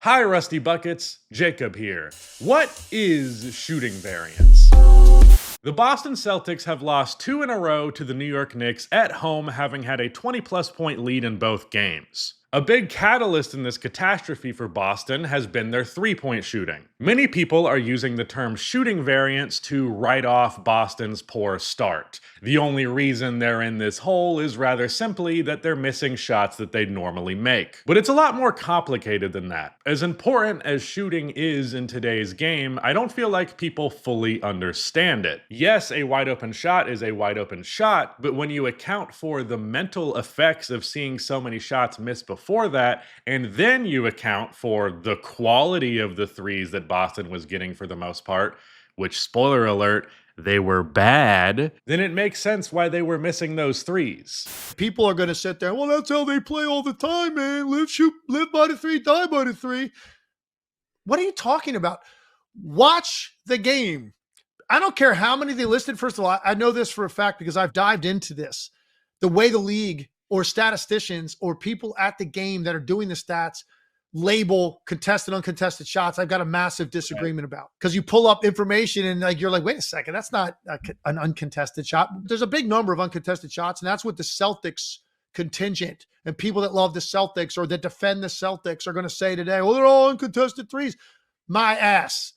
Hi, Rusty Buckets. Jacob here. What is shooting variance? The Boston Celtics have lost 2 in a row to the New York Knicks at home, having had a 20-plus point lead in both games. A big catalyst in this catastrophe for Boston has been their three-point shooting. Many people are using the term shooting variance to write off Boston's poor start. The only reason they're in this hole is rather simply that they're missing shots that they'd normally make. But it's a lot more complicated than that. As important as shooting is in today's game, I don't feel like people fully understand it. Yes, a wide open shot is a wide open shot, but when you account for the mental effects of seeing so many shots missed before that, and then you account for the quality of the threes that Boston was getting for the most part, which, spoiler alert, they were bad, then it makes sense why they were missing those threes. People are going to sit there, well, that's how they play all the time, man. Live by the three, die by the three. What are you talking about? Watch the game. I don't care how many they listed. First of all, I know this for a fact because I've dived into this. The way the league or statisticians or people at the game that are doing the stats label contested, uncontested shots, I've got a massive disagreement about, because you pull up information and you're like, wait a second, that's not an uncontested shot. There's a big number of uncontested shots, and that's what the Celtics contingent and people that love the Celtics or that defend the Celtics are going to say today. Well, they're all uncontested threes. My ass.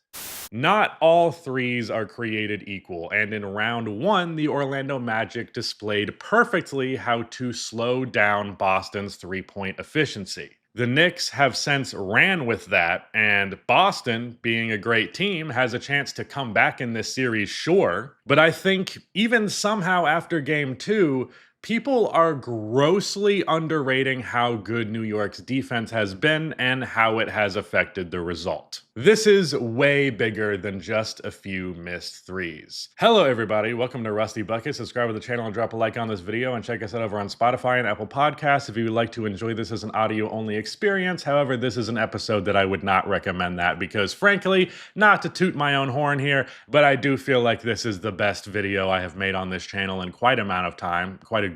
Not all threes are created equal, and in round one, the Orlando Magic displayed perfectly how to slow down Boston's three-point efficiency. The Knicks have since ran with that, and Boston, being a great team, has a chance to come back in this series, sure. But I think even somehow after game 2, people are grossly underrating how good New York's defense has been and how it has affected the result. This is way bigger than just a few missed threes. Hello everybody, welcome to Rusty Buckets. Subscribe to the channel and drop a like on this video, and check us out over on Spotify and Apple Podcasts if you would like to enjoy this as an audio-only experience. However, this is an episode that I would not recommend that because, frankly, not to toot my own horn here, but I do feel like this is the best video I have made on this channel in quite a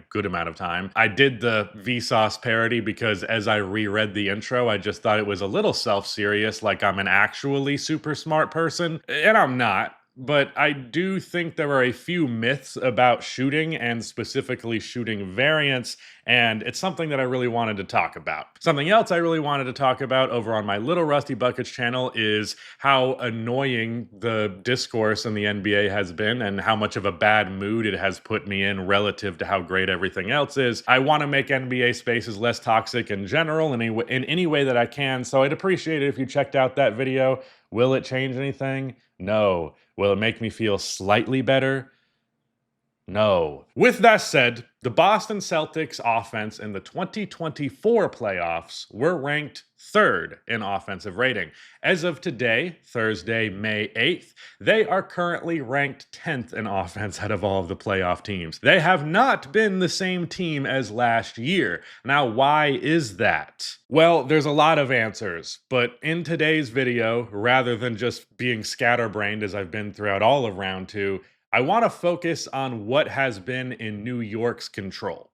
good amount of time. I did the Vsauce parody because as I reread the intro, I just thought it was a little self-serious, like I'm an actually super smart person, and I'm not. But I do think there are a few myths about shooting, and specifically shooting variance, and it's something that I really wanted to talk about. Something else I really wanted to talk about over on my Little Rusty Buckets channel is how annoying the discourse in the NBA has been and how much of a bad mood it has put me in relative to how great everything else is. I want to make NBA spaces less toxic in general in any way that I can, so I'd appreciate it if you checked out that video. Will it change anything? No. Will it make me feel slightly better? No. With that said, the Boston Celtics offense in the 2024 playoffs were ranked 3rd in offensive rating. As of today, Thursday, May 8th, they are currently ranked 10th in offense out of all of the playoff teams. They have not been the same team as last year. Now, why is that? Well, there's a lot of answers, but in today's video, rather than just being scatterbrained as I've been throughout all of round 2, I want to focus on what has been in New York's control.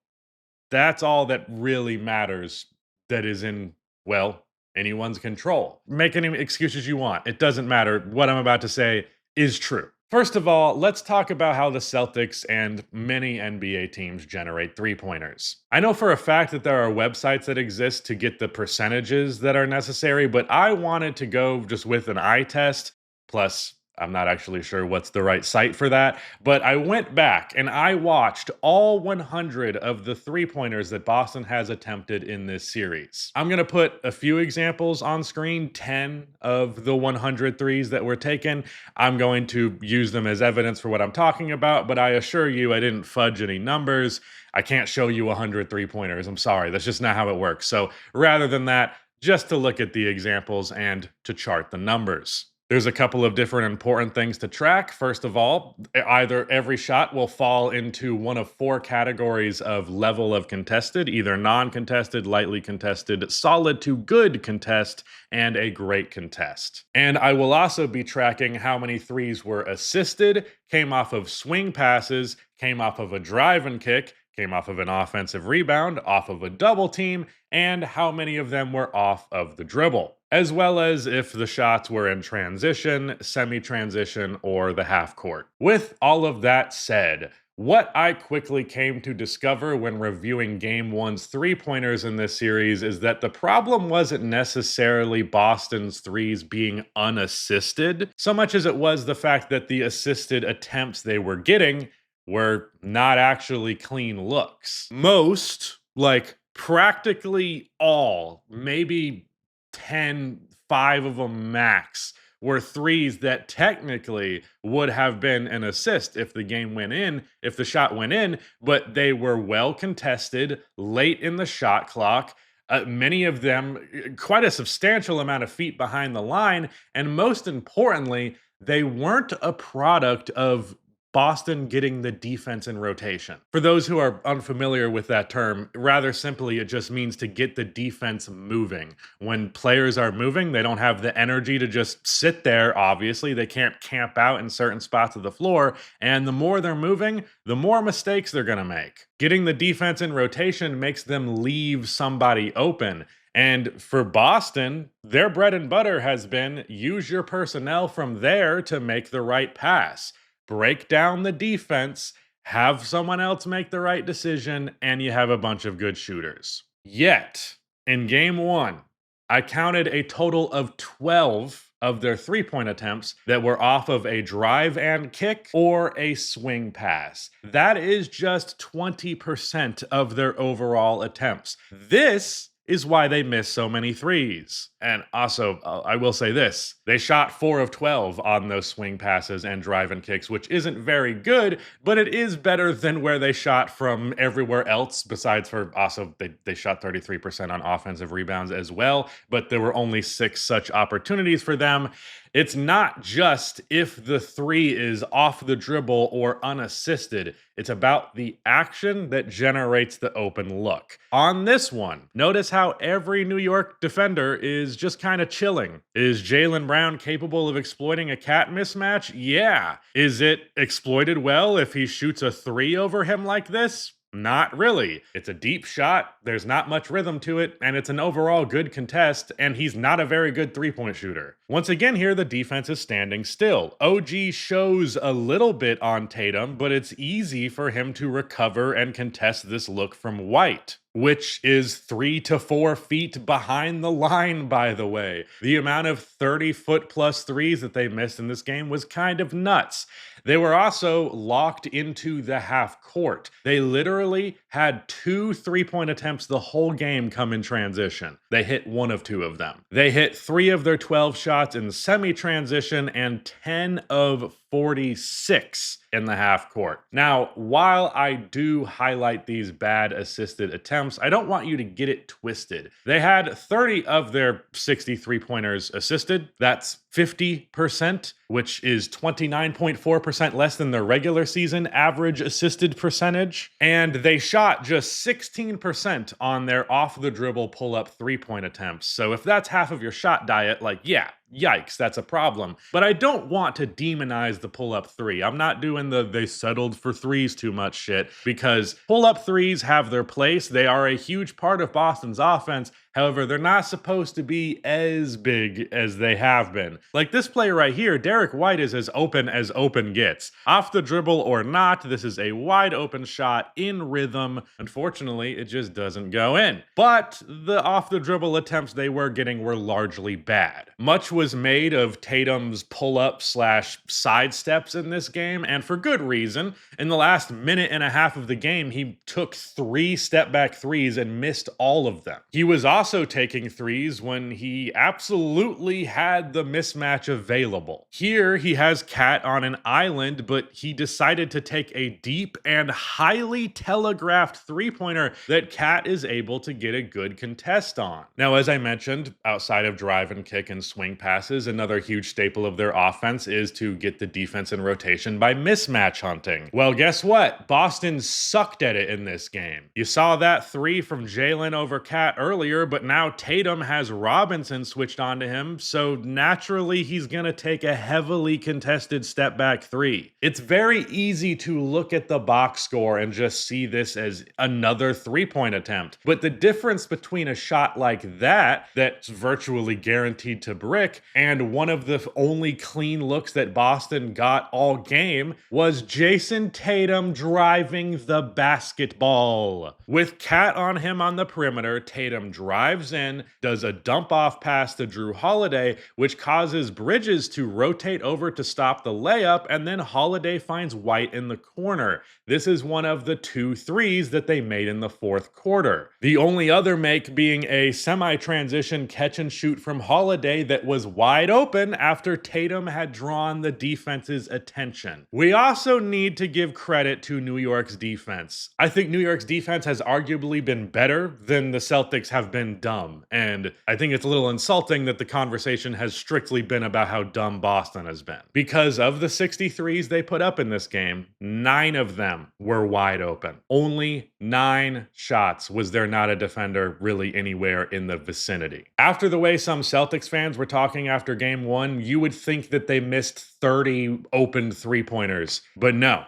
That's all that really matters that is in, well, anyone's control. Make any excuses you want. It doesn't matter. What I'm about to say is true. First of all, let's talk about how the Celtics and many NBA teams generate three-pointers. I know for a fact that there are websites that exist to get the percentages that are necessary, but I wanted to go just with an eye test, plus I'm not actually sure what's the right site for that, but I went back and I watched all 100 of the three-pointers that Boston has attempted in this series. I'm going to put a few examples on screen, 10 of the 100 threes that were taken. I'm going to use them as evidence for what I'm talking about, but I assure you I didn't fudge any numbers. I can't show you 100 three-pointers. I'm sorry, that's just not how it works. So rather than that, just to look at the examples and to chart the numbers. There's a couple of different important things to track. First of all, either every shot will fall into one of 4 categories of level of contested, either non-contested, lightly contested, solid to good contest, and a great contest. And I will also be tracking how many threes were assisted, came off of swing passes, came off of a drive and kick, came off of an offensive rebound, off of a double team, and how many of them were off of the dribble. as well as if the shots were in transition, semi transition, or the half court. With all of that said, what I quickly came to discover when reviewing Game 1's three-pointers in this series is that the problem wasn't necessarily Boston's threes being unassisted, so much as it was the fact that the assisted attempts they were getting were not actually clean looks. Most, like practically all, maybe 10, 5 of them max, were threes that technically would have been an assist if the game went in, if the shot went in, but they were well contested late in the shot clock. Many of them, quite a substantial amount of feet behind the line. And most importantly, they weren't a product of Boston getting the defense in rotation. For those who are unfamiliar with that term, rather simply, it just means to get the defense moving. When players are moving, they don't have the energy to just sit there, obviously. They can't camp out in certain spots of the floor. And the more they're moving, the more mistakes they're going to make. Getting the defense in rotation makes them leave somebody open. And for Boston, their bread and butter has been use your personnel from there to make the right pass. Break down the defense, have someone else make the right decision, and you have a bunch of good shooters. Yet, in game 1, I counted a total of 12 of their three-point attempts that were off of a drive and kick or a swing pass. That is just 20% of their overall attempts. This is why they miss so many threes. And also, I will say this, they shot 4 of 12 on those swing passes and drive and kicks, which isn't very good, but it is better than where they shot from everywhere else, besides for also, they shot 33% on offensive rebounds as well, but there were only 6 such opportunities for them. It's not just if the three is off the dribble or unassisted. It's about the action that generates the open look. On this one, notice how every New York defender is just kind of chilling. Is Jaylen Brown capable of exploiting a cat mismatch? Yeah. Is it exploited well if he shoots a three over him like this? Not really. It's a deep shot, there's not much rhythm to it, and it's an overall good contest, and he's not a very good three-point shooter. Once again here, the defense is standing still. OG shows a little bit on Tatum, but it's easy for him to recover and contest this look from White, which is 3 to 4 feet behind the line, by the way. The amount of 30-foot plus threes that they missed in this game was kind of nuts. They were also locked into the half court. They literally had 2 three-point attempts the whole game come in transition. They hit 1 of 2 of them. They hit 3 of their 12 shots in semi-transition and 10 of 46 in the half court. Now, while I do highlight these bad assisted attempts, I don't want you to get it twisted. They had 30 of their 63 pointers assisted. That's 50%, which is 29.4% less than their regular season average assisted percentage. And they shot just 16% on their off the dribble pull up 3-point attempts. So if that's half of your shot diet, like, yeah, yikes, that's a problem. But I don't want to demonize the pull-up three. I'm not doing the they settled for threes too much shit, because pull-up threes have their place. They are a huge part of Boston's offense. However, they're not supposed to be as big as they have been. Like this play right here, Derek White is as open gets. Off the dribble or not, this is a wide open shot in rhythm. Unfortunately, it just doesn't go in. But the off the dribble attempts they were getting were largely bad. Much was made of Tatum's pull-up slash side steps in this game, and for good reason. In the last minute and a half of the game, he took 3 step-back threes and missed all of them. He was also taking threes when he absolutely had the mismatch available. Here, he has Cat on an island, but he decided to take a deep and highly telegraphed three-pointer that Cat is able to get a good contest on. Now, as I mentioned, outside of drive and kick and swing pass passes. Another huge staple of their offense is to get the defense in rotation by mismatch hunting. Well, guess what? Boston sucked at it in this game. You saw that three from Jalen over Cat earlier, but now Tatum has Robinson switched onto him, so naturally he's going to take a heavily contested step back three. It's very easy to look at the box score and just see this as another 3-point attempt. But the difference between a shot like that's virtually guaranteed to brick, and one of the only clean looks that Boston got all game was Jason Tatum driving the basketball. With Cat on him on the perimeter, Tatum drives in, does a dump off pass to Drew Holiday, which causes Bridges to rotate over to stop the layup, and then Holiday finds White in the corner. This is one of the 2 threes that they made in the fourth quarter. The only other make being a semi-transition catch and shoot from Holiday that was wide open after Tatum had drawn the defense's attention. We also need to give credit to New York's defense. I think New York's defense has arguably been better than the Celtics have been dumb, and I think it's a little insulting that the conversation has strictly been about how dumb Boston has been. Because of the 63s they put up in this game, 9 of them were wide open. Only 9 shots was there not a defender really anywhere in the vicinity. After the way some Celtics fans were talking after game 1, you would think that they missed 30 open 3-pointers. But no,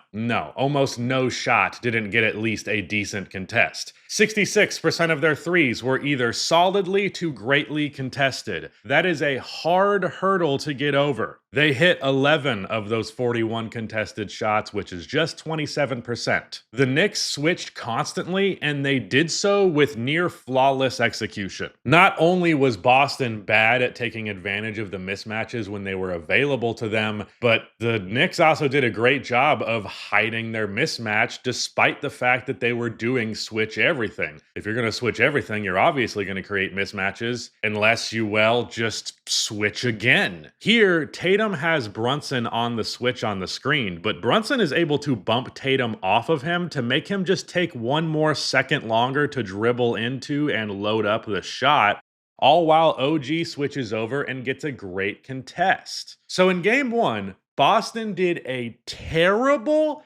almost no shot didn't get at least a decent contest. 66% of their threes were either solidly to greatly contested. That is a hard hurdle to get over. They hit 11 of those 41 contested shots, which is just 27%. The Knicks switched constantly, and they did so with near flawless execution. Not only was Boston bad at taking advantage of the mismatches when they were available to them, but the Knicks also did a great job of hiding their mismatch despite the fact that they were doing switch everything. If you're going to switch everything, you're obviously going to create mismatches unless you, just switch again. Here, Tatum has Brunson on the switch on the screen, but Brunson is able to bump Tatum off of him to make him just take one more second longer to dribble into and load up the shot, all while OG switches over and gets a great contest. So in game 1, Boston did a terrible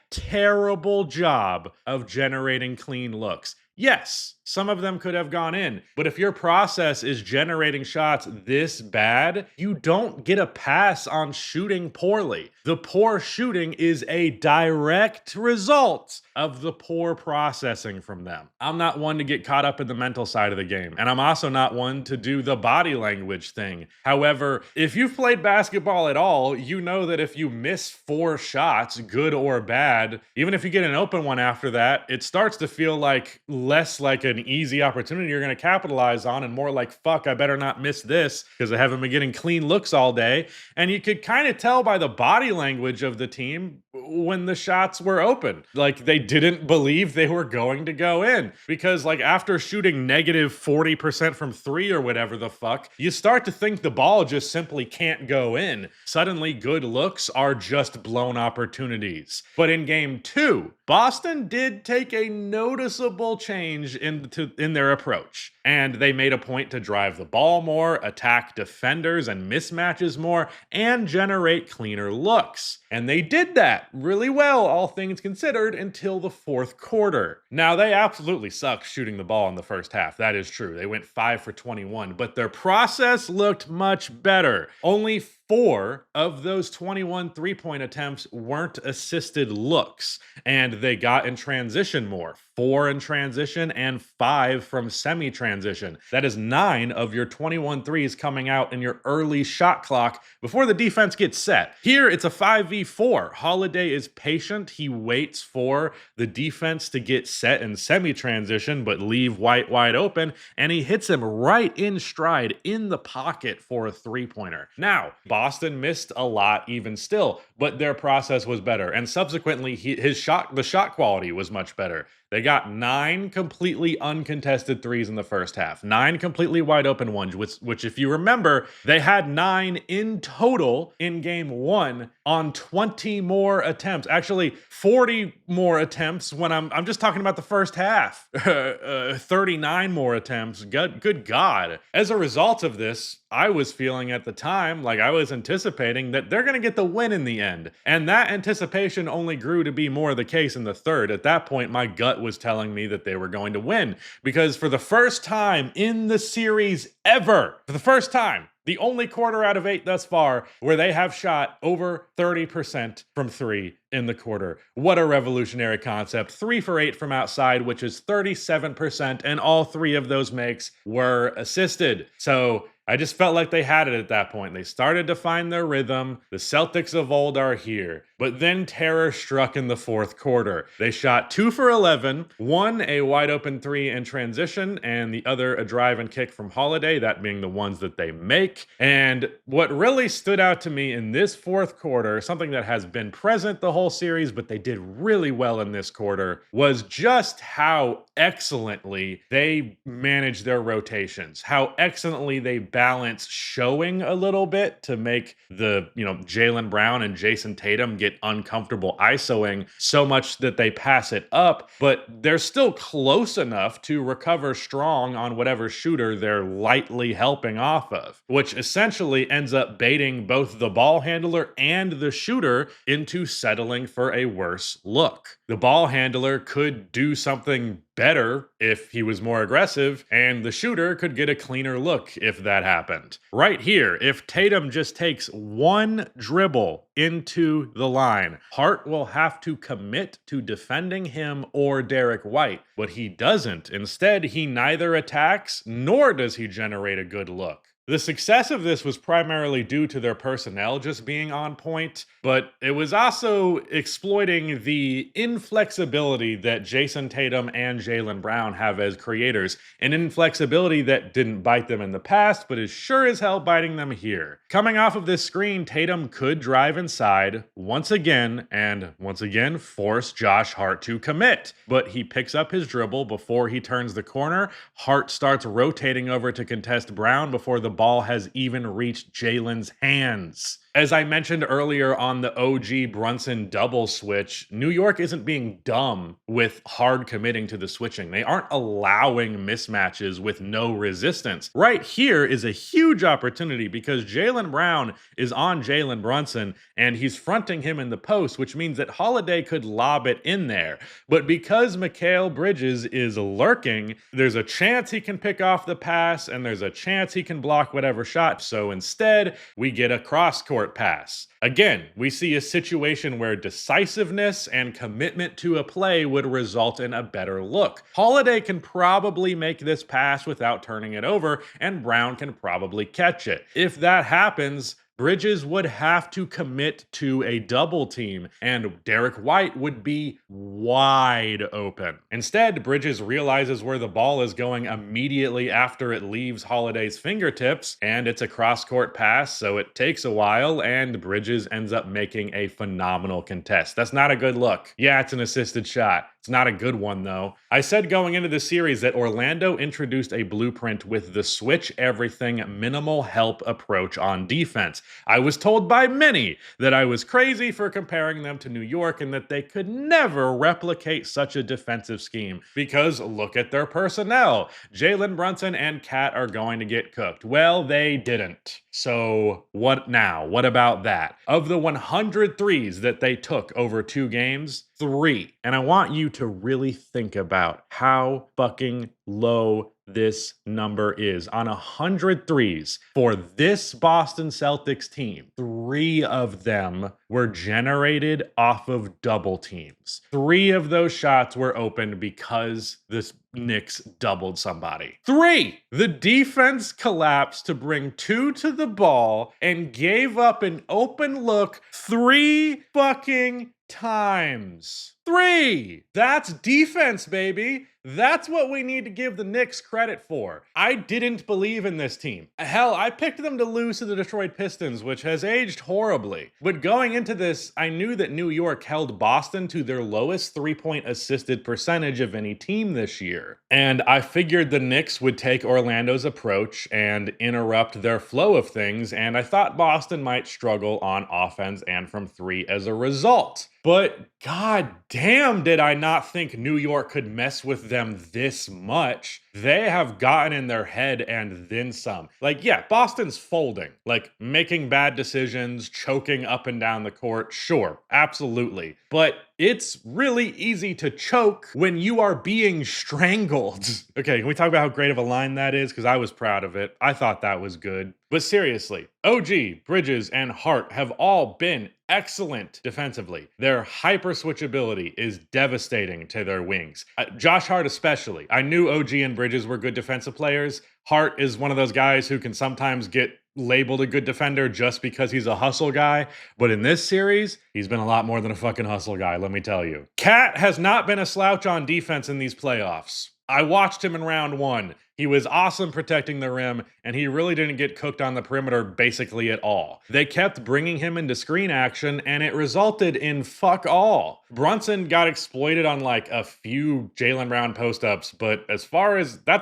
job of generating clean looks. Yes, some of them could have gone in, but if your process is generating shots this bad, you don't get a pass on shooting poorly. The poor shooting is a direct result of the poor processing from them. I'm not one to get caught up in the mental side of the game, and I'm also not one to do the body language thing. However, if you've played basketball at all, you know that if you miss 4 shots, good or bad, even if you get an open one after that, it starts to feel like less like an easy opportunity you're going to capitalize on and more like, fuck, I better not miss this because I haven't been getting clean looks all day. And you could kind of tell by the body language of the team when the shots were open. Like, they didn't believe they were going to go in because, like, after shooting negative 40% from 3 or whatever the fuck, you start to think the ball just simply can't go in. Suddenly, good looks are just blown opportunities. But in game 2, Boston did take a noticeable change in their approach. And they made a point to drive the ball more, attack defenders and mismatches more, and generate cleaner looks. And they did that really well, all things considered, until the fourth quarter. Now, they absolutely sucked shooting the ball in the first half. That is true. They went 5 for 21, but their process looked much better. Only 4 of those 21 3-point attempts weren't assisted looks, and they got in transition more. 4 in transition and 5 from semi-transition. That is 9 of your 21 threes coming out in your early shot clock before the defense gets set. Here, it's a 5v4. Holiday is patient. He waits for the defense to get set in semi-transition, but leave White wide open, and he hits him right in stride in the pocket for a 3-pointer. Now, Boston missed a lot even still, but their process was better, and subsequently the shot quality was much better. They got 9 completely uncontested threes in the first half, 9 completely wide open ones, which if you remember, they had 9 in total in game 1 on 20 more attempts. Actually, 40 more attempts when I'm just talking about the first half. 39 more attempts. Good God. As a result of this, I was feeling at the time like I was anticipating that they're going to get the win in the end. And that anticipation only grew to be more the case in the third. At that point, my gut was telling me that they were going to win because for the first time in the series ever, for the first time, the only quarter out of 8 thus far where they have shot over 30% from 3 in the quarter. What a revolutionary concept. 3 for 8 from outside, which is 37%, and all 3 of those makes were assisted. So I just felt like they had it at that point. They started to find their rhythm. The Celtics of old are here. But then terror struck in the fourth quarter. They shot 2 for 11, one a wide open 3 in transition, and the other a drive and kick from Holiday, that being the ones that they make. And what really stood out to me in this fourth quarter, something that has been present the whole series, but they did really well in this quarter, was just how excellently they managed their rotations, how excellently they balance showing a little bit to make the, Jaylen Brown and Jason Tatum get uncomfortable ISOing so much that they pass it up, but they're still close enough to recover strong on whatever shooter they're lightly helping off of, which essentially ends up baiting both the ball handler and the shooter into settling for a worse look. The ball handler could do something better if he was more aggressive, and the shooter could get a cleaner look if that happened. Right here, if Tatum just takes one dribble into the line, Hart will have to commit to defending him or Derek White, but he doesn't. Instead, he neither attacks nor does he generate a good look. The success of this was primarily due to their personnel just being on point, but it was also exploiting the inflexibility that Jason Tatum and Jaylen Brown have as creators, an inflexibility that didn't bite them in the past, but is sure as hell biting them here. Coming off of this screen, Tatum could drive inside once again, and once again force Josh Hart to commit, but he picks up his dribble before he turns the corner. Hart starts rotating over to contest Brown before the ball has even reached Jaylen's hands. As I mentioned earlier on the OG Brunson double switch, New York isn't being dumb with hard committing to the switching. They aren't allowing mismatches with no resistance. Right here is a huge opportunity because Jaylen Brown is on Jalen Brunson and he's fronting him in the post, which means that Holiday could lob it in there. But because Mikal Bridges is lurking, there's a chance he can pick off the pass and there's a chance he can block whatever shot. So instead, we get a cross-court pass. Again, we see a situation where decisiveness and commitment to a play would result in a better look. Holiday can probably make this pass without turning it over, and Brown can probably catch it. If that happens, Bridges would have to commit to a double team, and Derek White would be wide open. Instead, Bridges realizes where the ball is going immediately after it leaves Holiday's fingertips, and it's a cross-court pass, so it takes a while, and Bridges ends up making a phenomenal contest. That's not a good look. Yeah, it's an assisted shot. It's not a good one, though. I said going into the series that Orlando introduced a blueprint with the switch everything, minimal help approach on defense. I was told by many that I was crazy for comparing them to New York and that they could never replicate such a defensive scheme because look at their personnel. Jalen Brunson and Cat are going to get cooked. Well, they didn't. So what now? What about that? Of the 100 threes that they took over 2 games, 3. And I want you to really think about how fucking low this number is. On 100 threes for this Boston Celtics team, 3 of them were generated off of double teams. 3 of those shots were opened because the Knicks doubled somebody. 3! The defense collapsed to bring 2 to the ball and gave up an open look 3 fucking times. 3! That's defense, baby. That's what we need to give the Knicks credit for. I didn't believe in this team. Hell, I picked them to lose to the Detroit Pistons, which has aged horribly. But going into this, I knew that New York held Boston to their lowest three-point assisted percentage of any team this year. And I figured the Knicks would take Orlando's approach and interrupt their flow of things, and I thought Boston might struggle on offense and from three as a result. But god damn, did I not think New York could mess with them this much. They have gotten in their head and then some. Like, yeah, Boston's folding, like making bad decisions, choking up and down the court. Sure, absolutely. But it's really easy to choke when you are being strangled. Okay, can we talk about how great of a line that is? Because I was proud of it. I thought that was good. But seriously, OG, Bridges, and Hart have all been excellent defensively. Their hyper switchability is devastating to their wings. Josh Hart especially. I knew OG and Bridges were good defensive players. Hart is one of those guys who can sometimes get labeled a good defender just because he's a hustle guy. But in this series, he's been a lot more than a fucking hustle guy, let me tell you. Cat has not been a slouch on defense in these playoffs. I watched him in round one. He was awesome protecting the rim, and he really didn't get cooked on the perimeter basically at all. They kept bringing him into screen action, and it resulted in fuck all. Brunson got exploited on like a few Jaylen Brown post-ups, but that's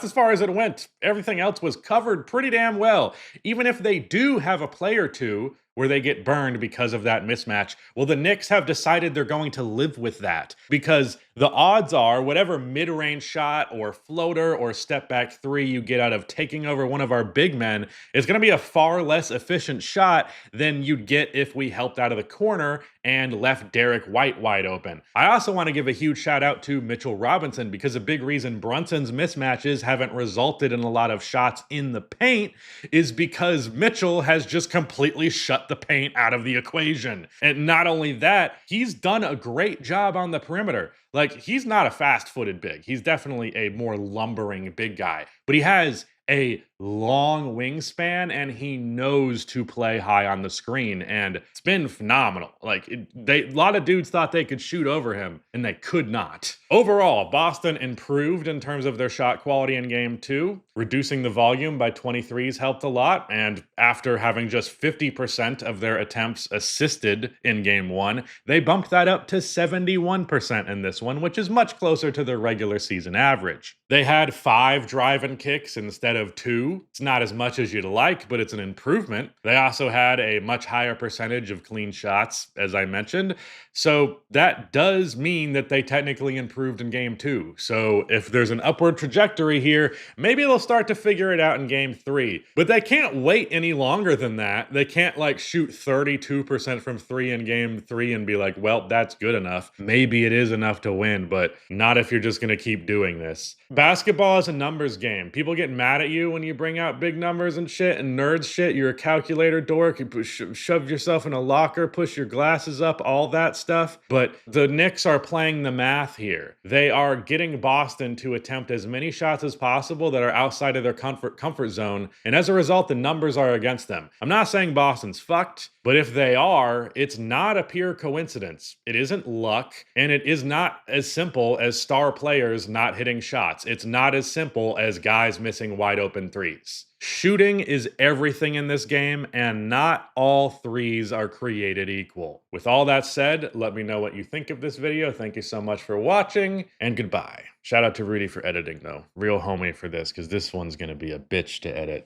as far as it went. Everything else was covered pretty damn well. Even if they do have a play or two where they get burned because of that mismatch, well, the Knicks have decided they're going to live with that because the odds are whatever mid-range shot or floater or step back three you get out of taking over one of our big men is going to be a far less efficient shot than you'd get if we helped out of the corner and left Derek White wide open. I also want to give a huge shout out to Mitchell Robinson because a big reason Brunson's mismatches haven't resulted in a lot of shots in the paint is because Mitchell has just completely shut the paint out of the equation. And not only that, he's done a great job on the perimeter. Like, he's not a fast-footed big. He's definitely a more lumbering big guy. But he has a long wingspan and he knows to play high on the screen, and it's been phenomenal. Like, a lot of dudes thought they could shoot over him and they could not. Overall, Boston improved in terms of their shot quality in game two. Reducing the volume by 23s helped a lot, and after having just 50% of their attempts assisted in game one, they bumped that up to 71% in this one, which is much closer to their regular season average. They had 5 drive-and kicks instead of 2. It's not as much as you'd like, but it's an improvement. They also had a much higher percentage of clean shots, as I mentioned. So that does mean that they technically improved in game 2. So if there's an upward trajectory here, maybe they'll start to figure it out in game 3. But they can't wait any longer than that. They can't like shoot 32% from 3 in game 3 and be like, well, that's good enough. Maybe it is enough to win, but not if you're just going to keep doing this. Basketball is a numbers game. People get mad at you when you bring out big numbers and shit and nerds shit. You're a calculator dork. You shove yourself in a locker, push your glasses up, all that stuff. But the Knicks are playing the math here. They are getting Boston to attempt as many shots as possible that are outside of their comfort zone. And as a result, the numbers are against them. I'm not saying Boston's fucked, but if they are, it's not a pure coincidence. It isn't luck, and it is not as simple as star players not hitting shots. It's not as simple as guys missing wide open threes. Shooting is everything in this game, and not all threes are created equal. With all that said, let me know what you think of this video. Thank you so much for watching, and goodbye. Shout out to Rudy for editing, though. Real homie for this, because this one's going to be a bitch to edit.